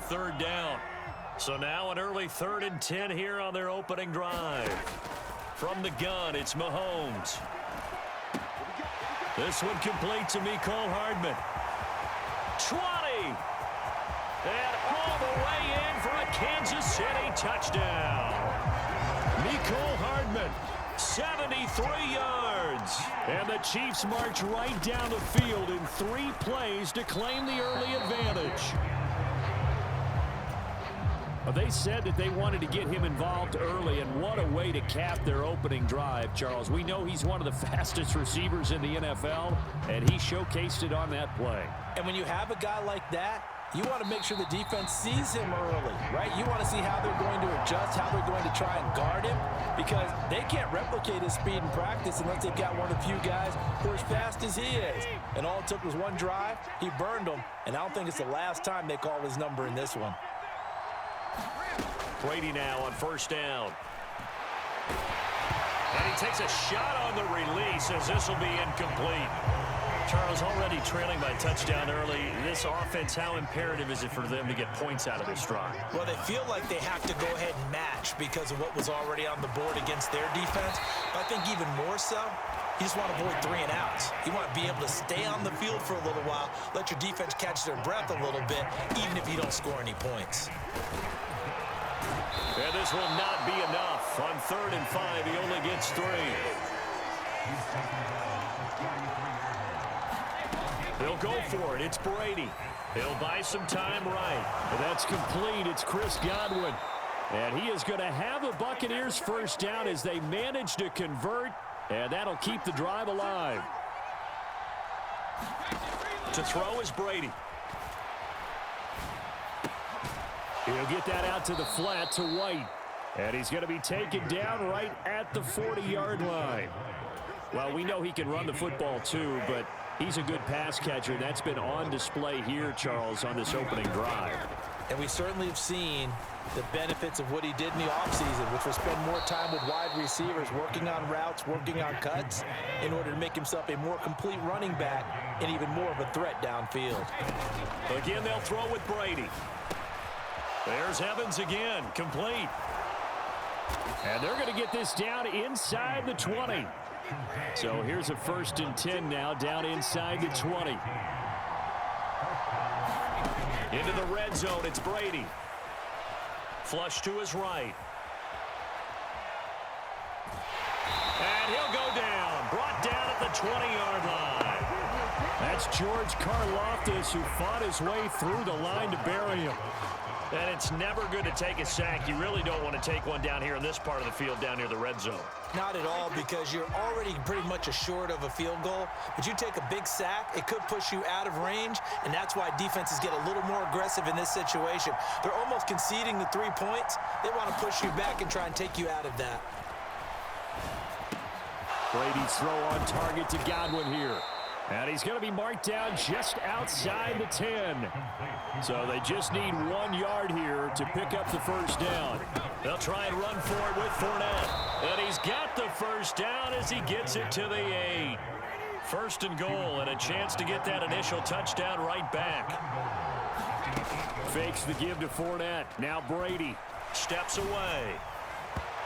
third down. So now an early 3rd and 10 here on their opening drive. From the gun, it's Mahomes. This one complete to Mecole Hardman. 20. And all the way in for a Kansas City touchdown. Mecole Hardman, 73 yards. And the Chiefs march right down the field in 3 plays to claim the early advantage. They said that they wanted to get him involved early, and what a way to cap their opening drive, Charles. We know he's one of the fastest receivers in the NFL, and he showcased it on that play. And when you have a guy like that, you want to make sure the defense sees him early, right? You want to see how they're going to adjust, how they're going to try and guard him, because they can't replicate his speed in practice unless they've got one of the few guys who are as fast as he is. And all it took was one drive. He burned them, and I don't think it's the last time they call his number in this one. Brady now on 1st down. And he takes a shot on the release as this will be incomplete. Charles, already trailing by touchdown early. This offense, how imperative is it for them to get points out of this drive? Well, they feel like they have to go ahead and match because of what was already on the board against their defense. But I think even more so, you just want to avoid 3 and outs. You want to be able to stay on the field for a little while, let your defense catch their breath a little bit, even if you don't score any points. And this will not be enough. On 3rd and 5, he only gets 3. They'll go for it. It's Brady. He'll buy some time right. And that's complete. It's Chris Godwin. And he is going to have the Buccaneers 1st down as they manage to convert. And that'll keep the drive alive. To throw is Brady. He'll get that out to the flat to White. And he's going to be taken down right at the 40-yard line. Well, we know he can run the football too, but he's a good pass catcher. That's been on display here, Charles, on this opening drive. And we certainly have seen the benefits of what he did in the offseason, which was spend more time with wide receivers, working on routes, working on cuts, in order to make himself a more complete running back and even more of a threat downfield. Again, they'll throw with Brady. There's Evans again, complete. And they're going to get this down inside the 20. So here's a 1st and 10 now, down inside the 20. Into the red zone, it's Brady. Flush to his right. And he'll go down, brought down at the 20-yard line. That's George Karlaftis, who fought his way through the line to bury him. And it's never good to take a sack. You really don't want to take one down here in this part of the field, down near the red zone. Not at all, because you're already pretty much assured of a field goal. But you take a big sack, it could push you out of range, and that's why defenses get a little more aggressive in this situation. They're almost conceding the 3 points. They want to push you back and try and take you out of that. Brady's throw on target to Godwin here. And he's going to be marked down just outside the 10. So they just need 1 yard here to pick up the 1st down. They'll try and run for it with Fournette. And he's got the 1st down as he gets it to the 8. 1st and goal, and a chance to get that initial touchdown right back. Fakes the give to Fournette. Now Brady steps away.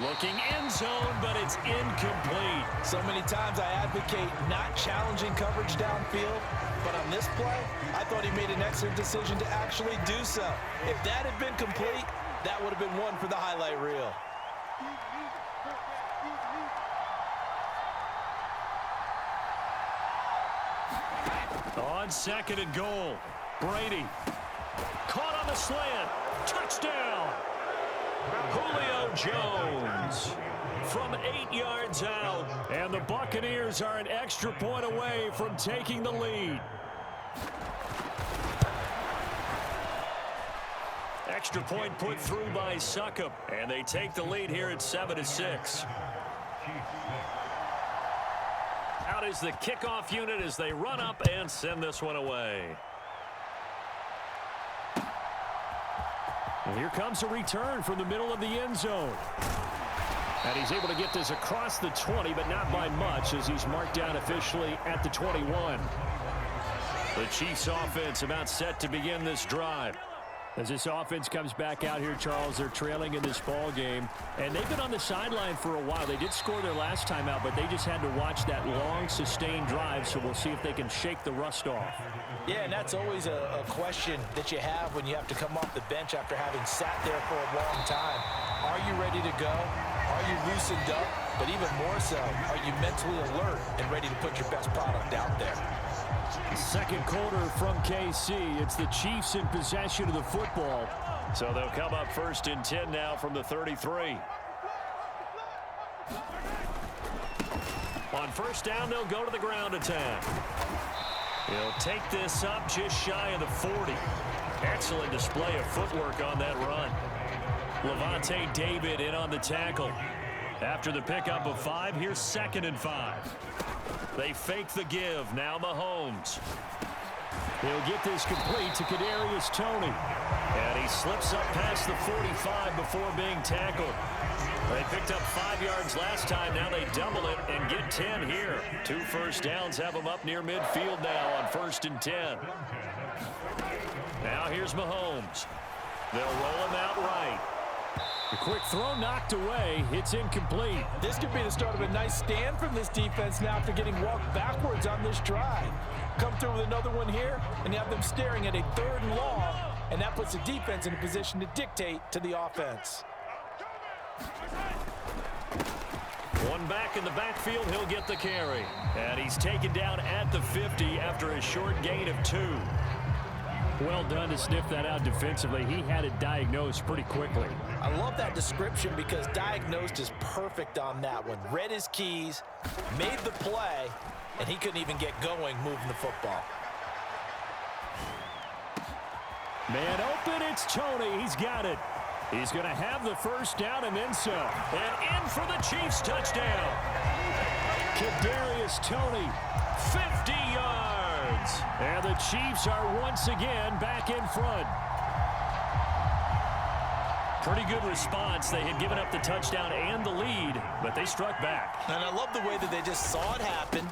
Looking end zone, but it's incomplete. So many times I advocate not challenging coverage downfield, but on this play, I thought he made an excellent decision to actually do so. If that had been complete, that would have been one for the highlight reel. On 2nd and goal, Brady caught on the slant. Touchdown! Julio Jones from 8 yards out. And the Buccaneers are an extra point away from taking the lead. Extra point put through by Succop. And they take the lead here at 7-6. Out is the kickoff unit as they run up and send this one away. And here comes a return from the middle of the end zone. And he's able to get this across the 20, but not by much, as he's marked down officially at the 21. The Chiefs offense about set to begin this drive. As this offense comes back out here, Charles, they're trailing in this ball game, and they've been on the sideline for a while. They did score their last time out, but they just had to watch that long, sustained drive, so we'll see if they can shake the rust off. Yeah, and that's always a question that you have when you have to come off the bench after having sat there for a long time. Are you ready to go? Are you loosened up? But even more so, are you mentally alert and ready to put your best product out there? Second quarter from KC. It's the Chiefs in possession of the football. So they'll come up 1st and 10 now from the 33. On 1st down, they'll go to the ground attack. He'll take this up just shy of the 40. Excellent display of footwork on that run. Levante David in on the tackle. After the pickup of 5, here's 2nd and 5. They fake the give. Now Mahomes. He'll get this complete to Kadarius Toney. And he slips up past the 45 before being tackled. They picked up 5 yards last time. Now they double it and get 10 here. 2 first downs have them up near midfield now on 1st and 10. Now here's Mahomes. They'll roll him out right. A quick throw knocked away. It's incomplete. This could be the start of a nice stand from this defense now after getting walked backwards on this drive. Come through with another one here, and you have them staring at a 3rd and long, and that puts the defense in a position to dictate to the offense. One back in the backfield, he'll get the carry. And he's taken down at the 50 after a short gain of 2. Well done to sniff that out defensively. He had it diagnosed pretty quickly. I love that description because diagnosed is perfect on that one. Read his keys, made the play, and he couldn't even get going moving the football. Man open, it's Toney. He's got it. He's going to have the 1st down and then some. And in for the Chiefs touchdown. Kadarius Toney, 50 yards. And the Chiefs are once again back in front. Pretty good response. They had given up the touchdown and the lead, but they struck back. And I love the way that they just saw it happen.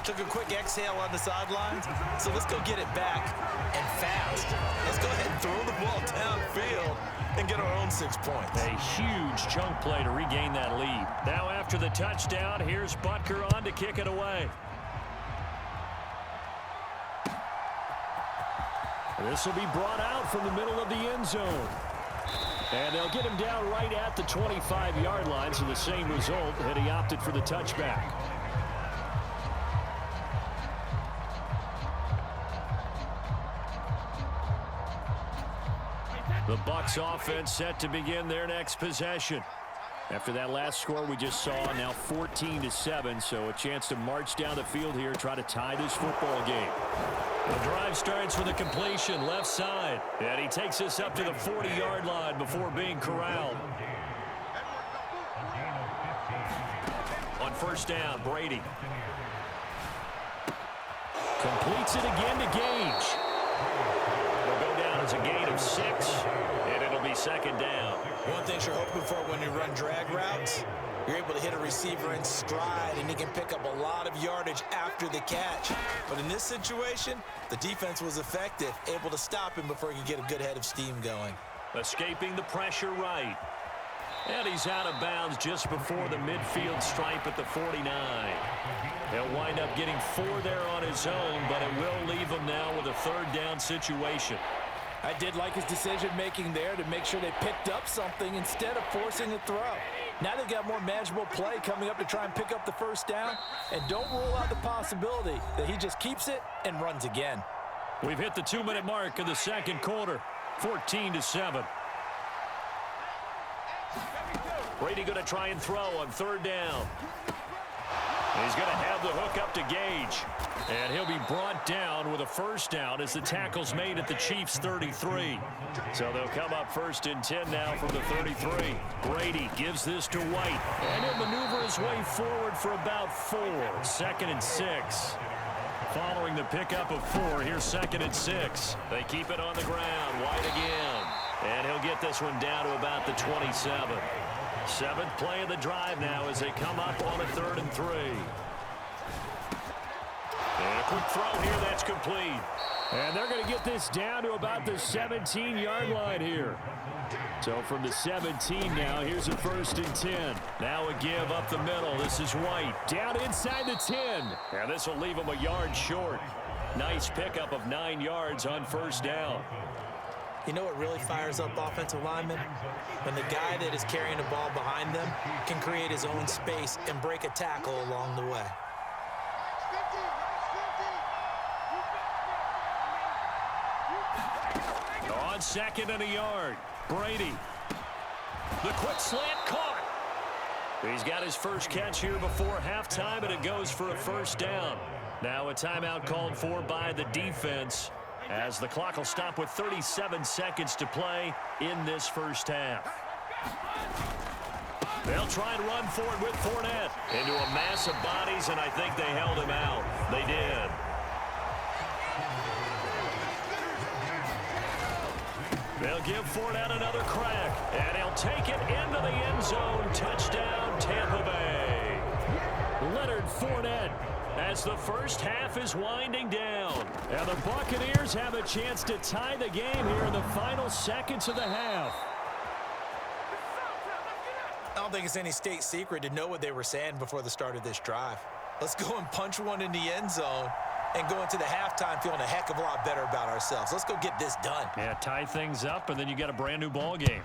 Took a quick exhale on the sidelines. So let's go get it back and fast. Let's go ahead and throw the ball downfield and get our own 6 points. A huge chunk play to regain that lead. Now after the touchdown, here's Butker on to kick it away. This will be brought out from the middle of the end zone. And they'll get him down right at the 25-yard line, so the same result, and he opted for the touchback. The Bucs offense set to begin their next possession. After that last score we just saw, now 14-7, so a chance to march down the field here, try to tie this football game. The drive starts with a completion left side, and he takes this up to the 40-yard line before being corralled. On 1st down, Brady completes it again to Gage. It'll go down as a gain of 6, and it'll be 2nd down. One thing you're hoping for when you run drag routes, you're able to hit a receiver in stride, and he can pick up a lot of yardage after the catch. But in this situation, the defense was effective, able to stop him before he could get a good head of steam going. Escaping the pressure right. And he's out of bounds just before the midfield stripe at the 49. He'll wind up getting 4 there on his own, but it will leave him now with a 3rd down situation. I did like his decision-making there to make sure they picked up something instead of forcing a throw. Now they've got more manageable play coming up to try and pick up the 1st down, and don't rule out the possibility that he just keeps it and runs again. We've hit the 2-minute mark of the 2nd quarter, 14-7. Brady going to try and throw on 3rd down. He's going to have the hook up to Gage. And he'll be brought down with a 1st down as the tackle's made at the Chiefs' 33. So they'll come up 1st and 10 now from the 33. Brady gives this to White. And he'll maneuver his way forward for about 4. 2nd and 6. Following the pickup of 4, here's 2nd and 6. They keep it on the ground. White again. And he'll get this one down to about the 27. 7th play of the drive now as they come up on a 3rd and 3. And a quick throw here, that's complete. And they're going to get this down to about the 17-yard line here. So from the 17 now, here's a 1st and 10. Now a give up the middle. This is White. Down inside the 10. And this will leave him a yard short. Nice pickup of 9 yards on 1st down. You know what really fires up offensive linemen? When the guy that is carrying the ball behind them can create his own space and break a tackle along the way. On 2nd and a yard, Brady. The quick slant caught. He's got his first catch here before halftime, and it goes for a 1st down. Now a timeout called for by the defense, as the clock will stop with 37 seconds to play in this 1st half. They'll try and run for it with Fournette into a mass of bodies, and I think they held him out. They did. They'll give Fournette another crack, and he'll take it into the end zone. Touchdown, Tampa Bay. Leonard Fournette, as the 1st half is winding down. And the Buccaneers have a chance to tie the game here in the final seconds of the half. I don't think it's any state secret to know what they were saying before the start of this drive. Let's go and punch one in the end zone and go into the halftime feeling a heck of a lot better about ourselves. Let's go get this done. Yeah, tie things up, and then you got a brand new ball game.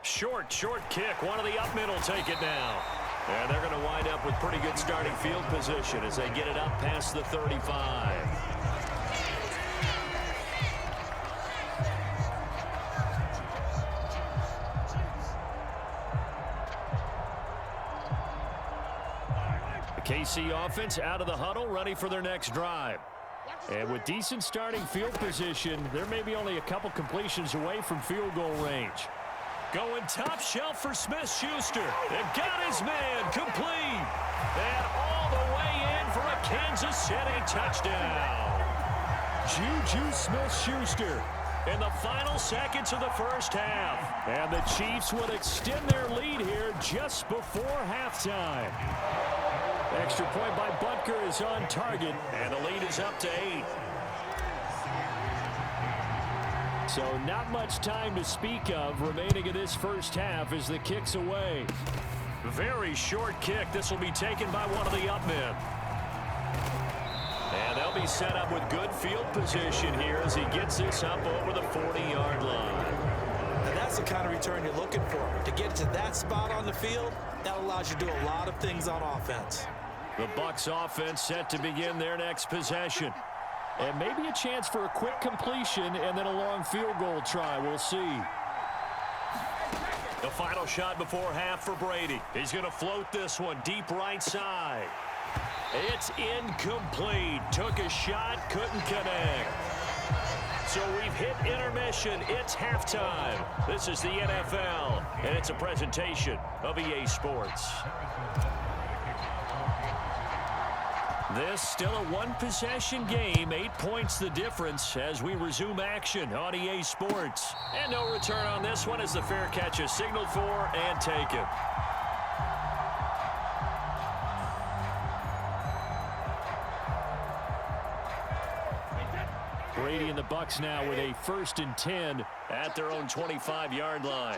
Short kick. One of the up middle take it now. And they're going to wind up with pretty good starting field position as they get it up past the 35. KC offense out of the huddle, ready for their next drive. And with decent starting field position, there may be only a couple completions away from field goal range. Going top shelf for Smith-Schuster. They've got his man complete. And all the way in for a Kansas City touchdown. Juju Smith-Schuster in the final seconds of the 1st half. And the Chiefs would extend their lead here just before halftime. Extra point by Butker is on target, and the lead is up to 8. So not much time to speak of remaining in this 1st half as the kick's away. Very short kick. This will be taken by one of the up men. And they'll be set up with good field position here as he gets this up over the 40-yard line. And that's the kind of return you're looking for. To get to that spot on the field, that allows you to do a lot of things on offense. The Bucs offense set to begin their next possession. And maybe a chance for a quick completion and then a long field goal try. We'll see. The final shot before half for Brady. He's going to float this one deep right side. It's incomplete. Took a shot, couldn't connect. So we've hit intermission. It's halftime. This is the NFL, and it's a presentation of EA Sports. This still a one-possession game, 8 points the difference as we resume action on EA Sports. And no return on this one as the fair catch is signaled for and taken. Brady and the Bucs now with a 1st and 10 at their own 25-yard line.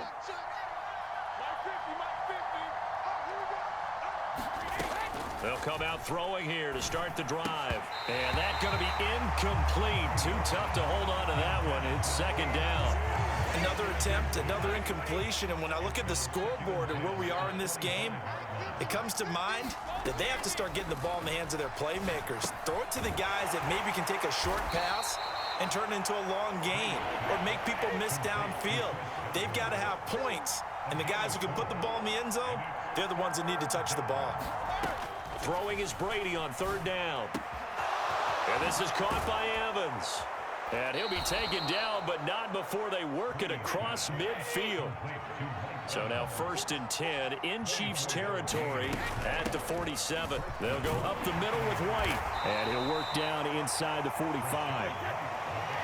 They'll come out throwing here to start the drive. And that's going to be incomplete. Too tough to hold on to that one. It's 2nd down. Another attempt, another incompletion. And when I look at the scoreboard and where we are in this game, it comes to mind that they have to start getting the ball in the hands of their playmakers. Throw it to the guys that maybe can take a short pass and turn it into a long gain or make people miss downfield. They've got to have points. And the guys who can put the ball in the end zone, they're the ones that need to touch the ball. Throwing is Brady on 3rd down. And this is caught by Evans. And he'll be taken down, but not before they work it across midfield. So now 1st and 10 in Chiefs territory at the 47. They'll go up the middle with White. And he'll work down inside the 45.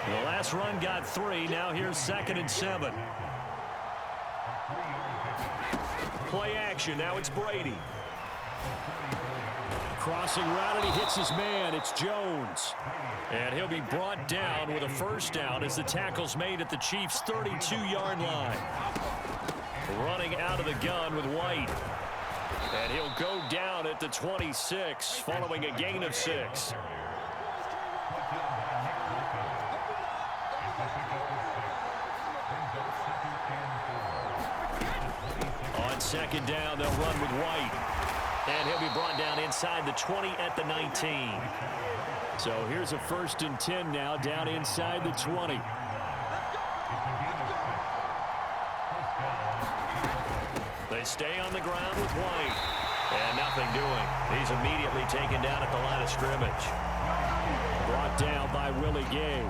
The last run got 3. Now here's 2nd and 7. Play action. Now it's Brady. crossing route, and he hits his man. It's Jones. And he'll be brought down with a first down as the tackle's made at the Chiefs' 32-yard line. Running out of the gun with White. And he'll go down at the 26 following a gain of 6. On second down, they'll run with White. And he'll be brought down inside the 20 at the 19. So here's a 1st and 10 now down inside the 20. They stay on the ground with White. And nothing doing. He's immediately taken down at the line of scrimmage. Brought down by Willie Gay.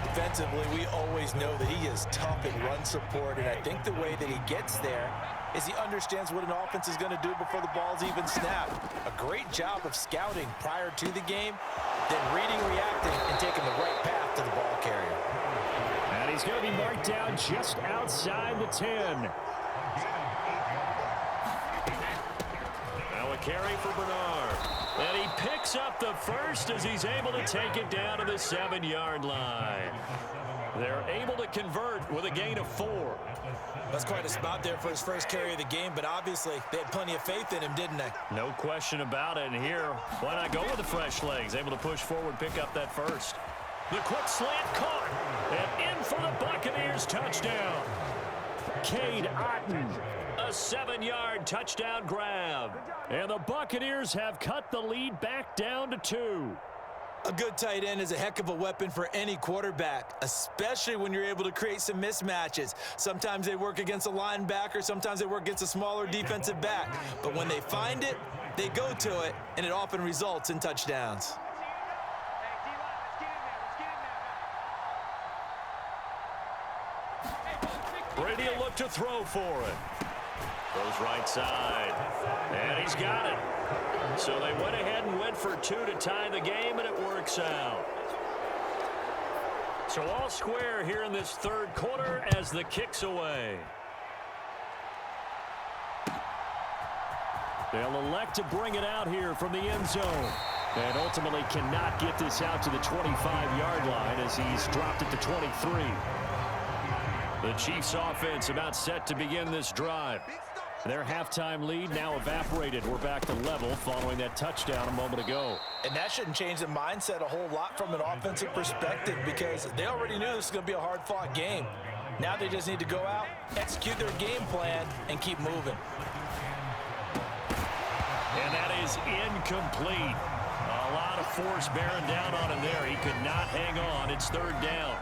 Defensively, we always know that he is tough in run support, and I think the way that he gets there is he understands what an offense is going to do before the ball's even snapped. A great job of scouting prior to the game, then reading, reacting, and taking the right path to the ball carrier. And he's going to be marked down just outside the 10. Now a carry for Bernard. And he picks up the first as he's able to take it down to the 7-yard line. They're able to convert with a gain of 4. That's quite a spot there for his first carry of the game, but obviously they had plenty of faith in him, didn't they? No question about it. And here, why not go with the fresh legs? Able to push forward, pick up that first. The quick slant caught. And in for the Buccaneers touchdown. Cade Otton. A 7-yard touchdown grab. And the Buccaneers have cut the lead back down to 2. A good tight end is a heck of a weapon for any quarterback, especially when you're able to create some mismatches. Sometimes they work against a linebacker, sometimes they work against a smaller defensive back. But when they find it, they go to it, and it often results in touchdowns. Brady will look to throw for it. Goes right side. And he's got it. So they went ahead and went for 2 to tie the game, and it works out. So all square here in this third quarter as the kick's away. They'll elect to bring it out here from the end zone. And ultimately cannot get this out to the 25-yard line as he's dropped at the 23. The Chiefs offense about set to begin this drive. Their halftime lead now evaporated. We're back to level following that touchdown a moment ago. And that shouldn't change the mindset a whole lot from an offensive perspective because they already knew this was going to be a hard-fought game. Now they just need to go out, execute their game plan, and keep moving. And that is incomplete. A lot of force bearing down on him there. He could not hang on. It's 3rd down.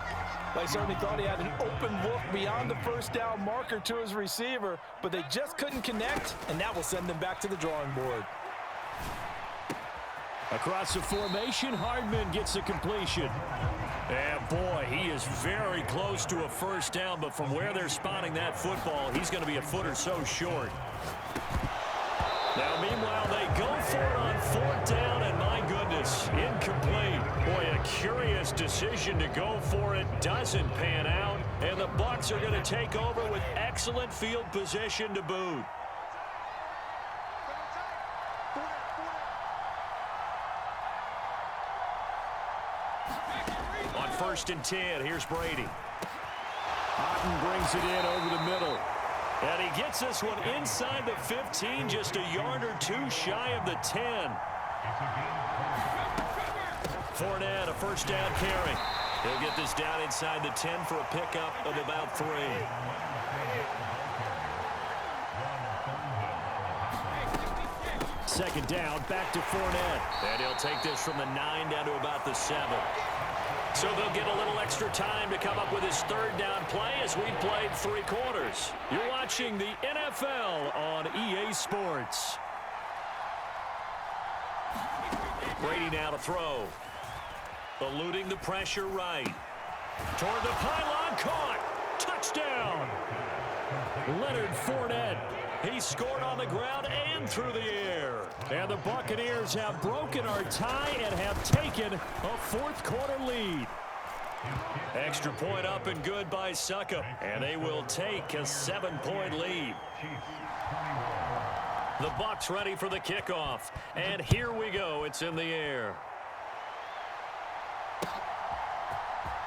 They certainly thought he had an open look beyond the first down marker to his receiver, but they just couldn't connect, and that will send them back to the drawing board. Across the formation, Hardman gets a completion. And boy, he is very close to a first down, but from where they're spotting that football, he's going to be a foot or so short. Now, meanwhile, they go for it on 4th down, and my goodness, incomplete. Boy, a curious decision to go for it. Doesn't pan out, and the Bucs are going to take over with excellent field position to boot. On 1st and 10, here's Brady. Otton brings it in over the middle. And he gets this one inside the 15, just a yard or 2 shy of the 10. Fournette, a first down carry. He'll get this down inside the 10 for a pickup of about 3. Second down, back to Fournette. And he'll take this from the 9 down to about the 7. So they'll get a little extra time to come up with his 3rd down play as we've played 3 quarters. You're watching the NFL on EA Sports. Brady now to throw. Eluding the pressure right. Toward the pylon, caught. Touchdown. Leonard Fournette. He scored on the ground and through the air. And the Buccaneers have broken our tie and have taken a 4th quarter lead. Extra point up and good by Succop. And they will take a 7-point lead. The Bucs ready for the kickoff. And here we go. It's in the air.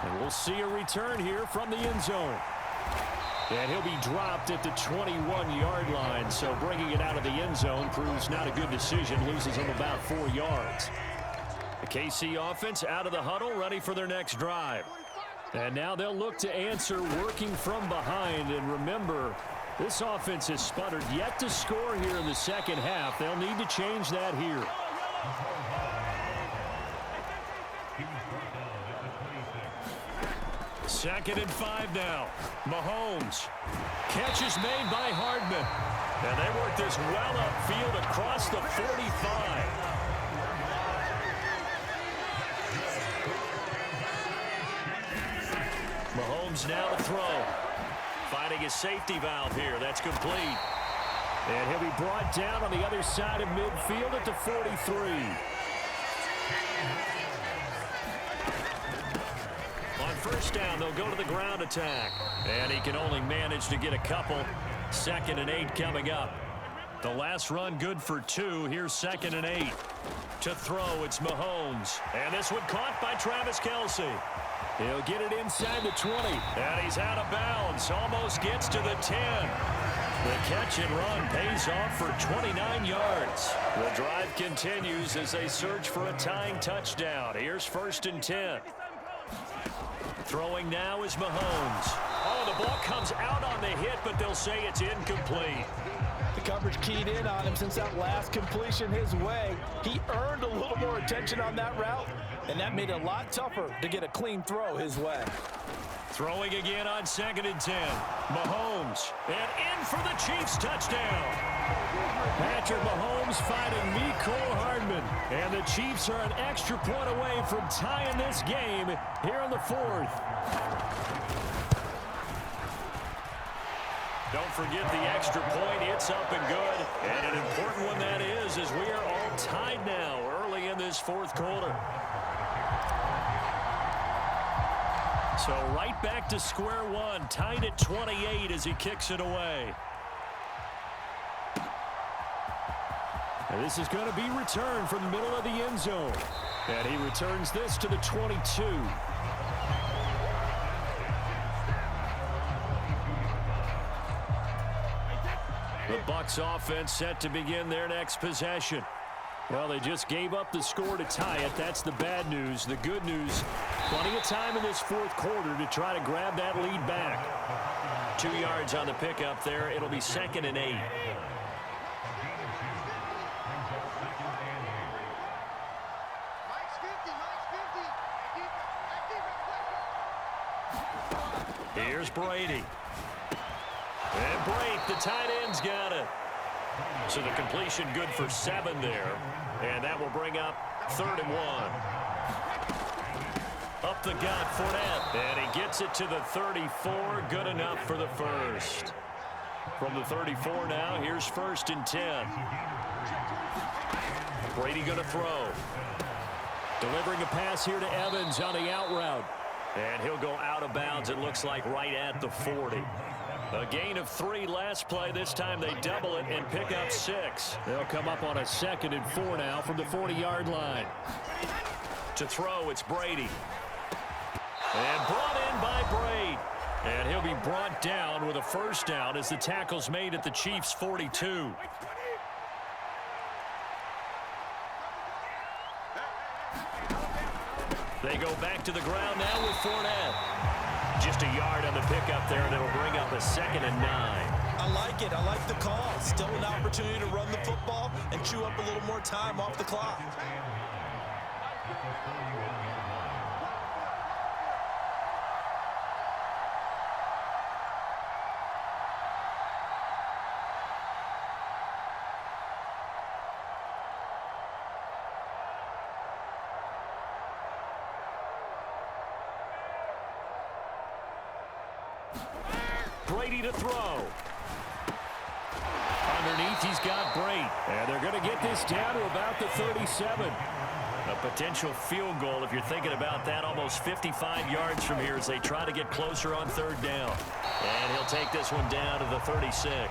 And we'll see a return here from the end zone. And he'll be dropped at the 21-yard line. So bringing it out of the end zone proves not a good decision. Loses him about 4 yards. The KC offense out of the huddle, ready for their next drive. And now they'll look to answer working from behind. And remember, this offense has sputtered yet to score here in the second half. They'll need to change that here. Second and 5 now. Mahomes. Catch is made by Hardman. And they work this well upfield across the 45. Mahomes now to throw. Finding his safety valve here. That's complete. And he'll be brought down on the other side of midfield at the 43. On first down, they'll go to the ground attack. And he can only manage to get a couple. 2nd and 8 coming up. The last run good for 2. Here's 2nd and 8. To throw, it's Mahomes. And this one caught by Travis Kelce. He'll get it inside the 20. And he's out of bounds. Almost gets to the 10. The catch and run pays off for 29 yards. The drive continues as they search for a tying touchdown. Here's 1st and 10. Throwing now is Mahomes. Oh, the ball comes out on the hit, but they'll say it's incomplete. The coverage keyed in on him since that last completion his way. He earned a little more attention on that route, and that made it a lot tougher to get a clean throw his way. Throwing again on 2nd and 10. Mahomes. And in for the Chiefs touchdown. Patrick Mahomes fighting Mecole Hardman. And the Chiefs are an extra point away from tying this game here in the 4th. Don't forget the extra point. It's up and good. And an important one that is, as we are all tied now early in this 4th quarter. So right back to square one, tied at 28 as he kicks it away. And this is going to be returned from the middle of the end zone. And he returns this to the 22. The Bucs offense set to begin their next possession. Well, they just gave up the score to tie it. That's the bad news. The good news, plenty of time in this 4th quarter to try to grab that lead back. 2 yards on the pickup there. It'll be 2nd and 8. Here's Brady. And Brady, the tight end's got it. So the completion good for 7 there. And that will bring up 3rd and 1. Up the gut, Fournette. And he gets it to the 34. Good enough for the first. From the 34 now, here's 1st and 10. Brady going to throw. Delivering a pass here to Evans on the out route. And he'll go out of bounds, it looks like, right at the 40. A gain of 3 last play. This time they double it and pick up 6. They'll come up on a 2nd and 4 now from the 40-yard line. To throw, it's Brady. And brought in by Brady. And he'll be brought down with a first down as the tackle's made at the Chiefs' 42. They go back to the ground now with Fournette. Just a yard on the pickup there, and it'll bring up a 2nd and 9. I like it. I like the call. Still an opportunity to run the football and chew up a little more time off the clock. Brady to throw. Underneath, he's got Brady. And they're going to get this down to about the 37. A potential field goal, if you're thinking about that, almost 55 yards from here as they try to get closer on third down. And he'll take this one down to the 36.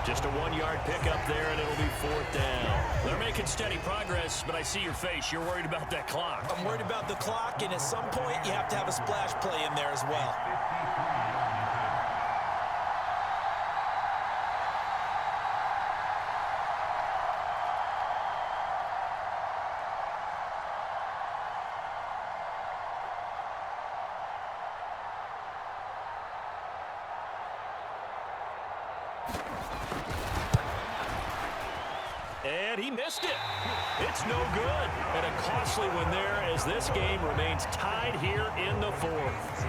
Just a 1-yard pickup there, and it'll be fourth down. They're making steady progress, but I see your face. You're worried about that clock. I'm worried about the clock, and at some point, you have to have a splash play in there as well. And he missed it. It's no good. And a costly one there as this game remains tied here in the fourth.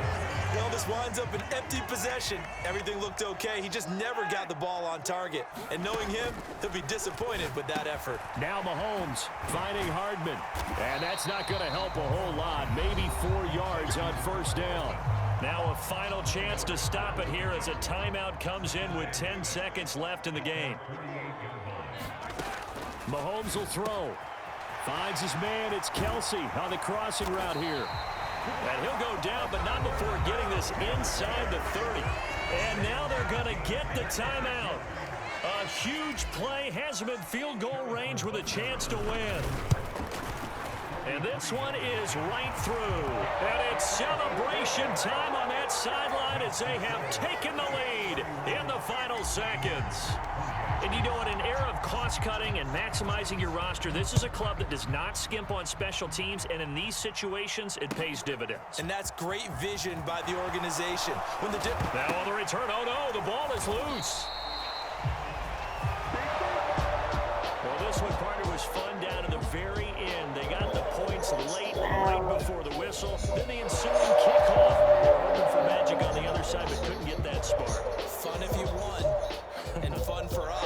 Well, this winds up an empty possession. Everything looked okay. He just never got the ball on target. And knowing him, he'll be disappointed with that effort. Now Mahomes finding Hardman. And that's not going to help a whole lot. Maybe 4 yards on first down. Now a final chance to stop it here as a timeout comes in with 10 seconds left in the game. Mahomes will throw. Finds his man. It's Kelsey on the crossing route here. And he'll go down, but not before getting this inside the 30. And now they're going to get the timeout. A huge play has him in field goal range with a chance to win. And this one is right through. And it's celebration time on that sideline as they have taken the lead in the final seconds. And you know, in an era of cost-cutting and maximizing your roster, this is a club that does not skimp on special teams, and in these situations, it pays dividends. And that's great vision by the organization. Now on the return, oh no, the ball is loose. Well, this one, partner, was fun down to the very end. They got the points late, right before the whistle. Then the ensuing kickoff. Hoping for magic on the other side, but couldn't get that spark. Fun if you won, and fun for us.